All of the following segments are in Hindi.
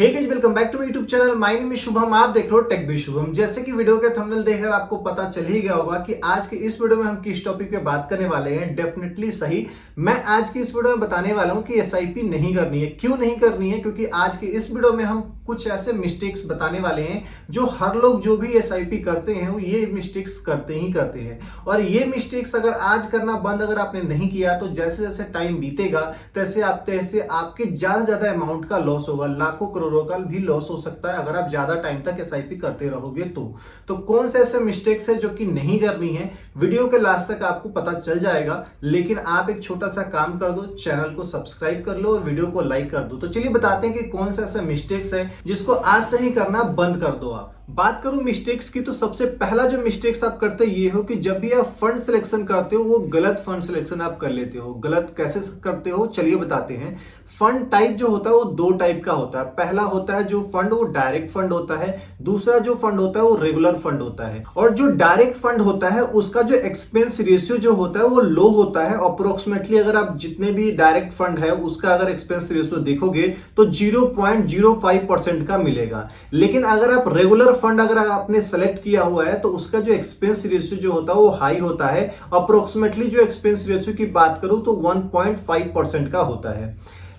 Hey guys, welcome back to my YouTube channel. My name is Shubham. आप देख रहे हो टेक विद शुभम। जैसे कि वीडियो के थंबनेल देखकर आपको पता चल ही गया होगा कि आज के इस वीडियो में हम किस टॉपिक पे बात करने वाले हैं। डेफिनेटली सही, मैं आज की इस वीडियो में बताने वाला हूं कि एसआईपी नहीं करनी है। क्यों नहीं करनी है? क्योंकि आज के इस वीडियो में हम कुछ ऐसे मिस्टेक्स बताने वाले हैं जो हर लोग जो भी एसआईपी करते हैं वो ये मिस्टेक्स करते ही करते हैं। और ये मिस्टेक्स अगर आज करना बंद अगर आपने नहीं किया तो जैसे जैसे टाइम बीतेगा तैसे आपके ज्यादा अमाउंट का लॉस होगा, लाखों करोड़ों का भी लॉस हो सकता है अगर आप ज्यादा टाइम तक एसआईपी करते रहोगे तो कौन से ऐसे मिस्टेक्स है जो कि नहीं करनी है, वीडियो के लास्ट तक आपको पता चल जाएगा। लेकिन आप एक छोटा सा काम कर दो, चैनल को सब्सक्राइब कर लो और वीडियो को लाइक कर दो। तो चलिए बताते हैं कि कौन से ऐसे मिस्टेक्स है जिसको आज से ही करना बंद कर दो। आप बात करूं मिस्टेक्स की तो सबसे पहला जो मिस्टेक्स आप करते ये हो कि जब भी आप फंड सिलेक्शन करते हो वो गलत फंड सिलेक्शन आप कर लेते हो। गलत कैसे करते हो चलिए बताते हैं। फंड टाइप जो होता है वो दो टाइप का होता है। पहला होता है जो फंड वो डायरेक्ट फंड होता है, दूसरा जो फंड होता है वो रेगुलर फंड होता है। और जो डायरेक्ट फंड होता है उसका जो एक्सपेंस रेशियो जो होता है वो लो होता है। अप्रोक्सीमेटली अगर आप जितने भी डायरेक्ट फंड है उसका अगर एक्सपेंस रेशियो देखोगे तो 0.05% का मिलेगा। लेकिन अगर आप रेगुलर फंड अगर आपने सेलेक्ट किया हुआ है तो उसका जो एक्सपेंस रेशियो जो होता है वो हाई होता है। अप्रोक्सीमेटली जो एक्सपेंस रेशियो की बात करूं तो 1.5% का होता है।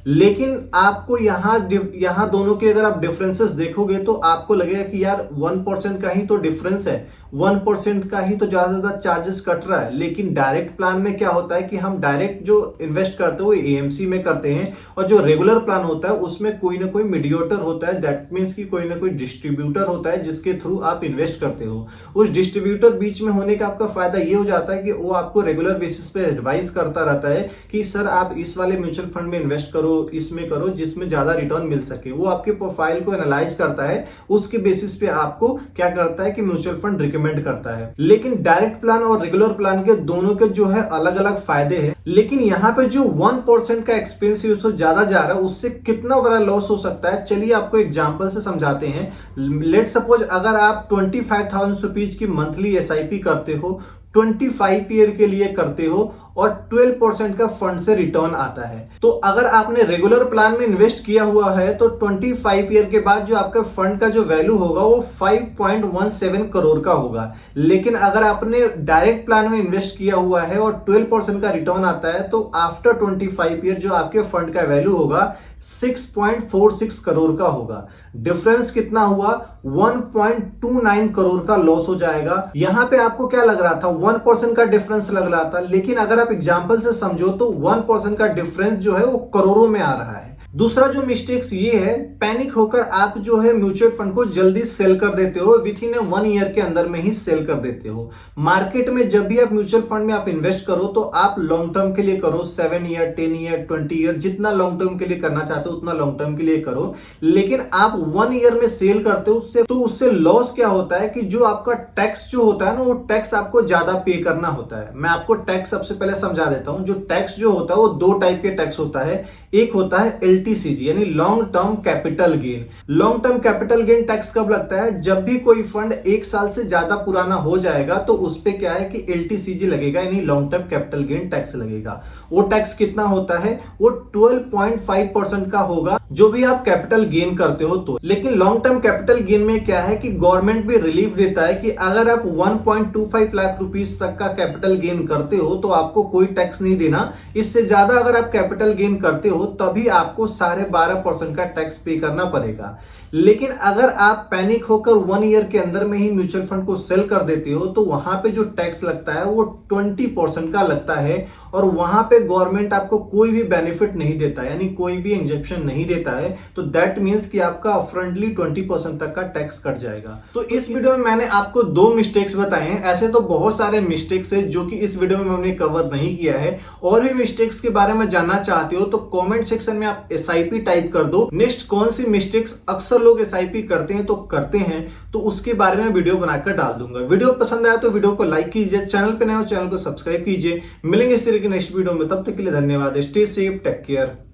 लेकिन आपको यहां दोनों के अगर आप डिफरेंसेस देखोगे तो आपको लगेगा कि यार 1% का ही तो डिफरेंस है, 1% का ही तो ज्यादा चार्जेस कट रहा है। लेकिन डायरेक्ट प्लान में क्या होता है कि हम डायरेक्ट जो इन्वेस्ट करते हैं वो एएमसी में करते हैं, और जो रेगुलर प्लान होता है उसमें कोई ना कोई मीडिएटर होता है। दैट मीन्स कि कोई ना कोई डिस्ट्रीब्यूटर होता है जिसके थ्रू आप इन्वेस्ट करते हो। उस डिस्ट्रीब्यूटर बीच में होने का आपका फायदा ये हो जाता है कि वो आपको रेगुलर बेसिस पे एडवाइस करता रहता है कि सर आप इस वाले म्यूचुअल फंड में इन्वेस्ट करो, इसमें करो जिसमें ज्यादा रिटर्न मिल सके। वो आपके प्रोफाइल को एनालाइज करता है, उसके बेसिस पे आपको क्या करता है कि म्यूचुअल फंड रिकमेंड करता है। लेकिन डायरेक्ट प्लान और रेगुलर प्लान के दोनों के जो है अलग अलग फायदे हैं। लेकिन यहाँ पे जो 1% का एक्सपेंस उससे ज्यादा जा रहा है उससे कितना बड़ा लॉस हो सकता है चलिए आपको एग्जांपल से समझाते हैं। लेट सपोज अगर आप 25,000 रुपीज की मंथली एसआईपी करते हो, 25 ईयर के लिए करते हो और 12% का फंड से रिटर्न आता है, तो अगर आपने रेगुलर प्लान में इन्वेस्ट किया हुआ है तो 25 ईयर के बाद जो आपका फंड का जो वैल्यू होगा वो 5.17 करोड़ का होगा। लेकिन अगर आपने डायरेक्ट प्लान में इन्वेस्ट किया हुआ है और 12% का रिटर्न आता है तो आफ्टर 25 ईयर जो आपके फंड का वैल्यू होगा 6.46 करोड़ का होगा। डिफरेंस कितना हुआ? 1.29 करोड़ का लॉस हो जाएगा। यहां पे आपको क्या लग रहा था? 1% का डिफरेंस लग रहा था, लेकिन अगर आप एग्जांपल से समझो तो 1% का डिफरेंस जो है वो करोड़ों में आ रहा है। दूसरा जो मिस्टेक्स ये है, पैनिक होकर आप जो है म्यूचुअल फंड को जल्दी सेल कर देते हो, विथ इन 1 ईयर के अंदर में ही सेल कर देते हो। मार्केट में जब भी आप म्यूचुअल फंड में आप इन्वेस्ट करो तो आप लॉन्ग टर्म के लिए करो, 7 ईयर 10 ईयर 20 ईयर जितना लॉन्ग टर्म के लिए करना चाहते हो उतना लॉन्ग टर्म के लिए करो। लेकिन आप 1 ईयर में सेल करते हो उससे लॉस क्या होता है कि जो आपका टैक्स जो होता है ना वो टैक्स आपको ज्यादा पे करना होता है। मैं आपको टैक्स सबसे पहले समझा देता हूं। जो टैक्स जो होता है वो दो टाइप के टैक्स होता है। एक होता है एलटीसीजी यानी long term capital gain. Long term capital gain tax कब लगता है? जब भी कोई फंड 1 साल से ज्यादा पुराना हो जाएगा तो उस पे क्या है कि एलटीसीजी लगेगा यानी long term capital gain tax लगेगा। वो टैक्स कितना होता है? वो 12.5% का होगा जो भी आप कैपिटल गेन करते हो तो। लेकिन लॉन्ग टर्म कैपिटल गेन में क्या है कि गवर्नमेंट भी रिलीफ देता है कि अगर आप 1.25 लाख रुपीस तक का कैपिटल गेन करते हो तो आपको कोई टैक्स नहीं देना। इससे ज्यादा अगर आप कैपिटल गेन करते हो तभी आपको 12.5% का टैक्स पे करना पड़ेगा। लेकिन अगर आप पैनिक होकर 1 ईयर के अंदर में ही म्यूचुअल फंड को सेल कर देते हो तो वहां पे जो टैक्स लगता है वो 20% का लगता है, और वहां पे गवर्नमेंट आपको कोई भी बेनिफिट नहीं देता यानी कोई भी इंजेक्शन नहीं देता है। तो दैट मींस कि आपका अपफ्रंटली 20% तक का टैक्स कट जाएगा। तो इस वीडियो में मैंने आपको 2 मिस्टेक्स बताए हैं। ऐसे तो बहुत सारे मिस्टेक्स है जो कि इस वीडियो में हमने कवर नहीं किया है। और भी मिस्टेक्स के बारे में जानना चाहते हो तो कॉमेंट सेक्शन में आप एसआईपी टाइप कर दो। नेक्स्ट कौन सी मिस्टेक्स अक्सर लोग एसआईपी करते हैं तो करते हैं तो उसके बारे में वीडियो बनाकर डाल दूंगा। वीडियो पसंद आया तो वीडियो को लाइक कीजिए, चैनल पे नए हो चैनल को सब्सक्राइब कीजिए। मिलेंगे इस तरह की नेक्स्ट वीडियो में, तब तक के लिए धन्यवाद। Stay safe, take care.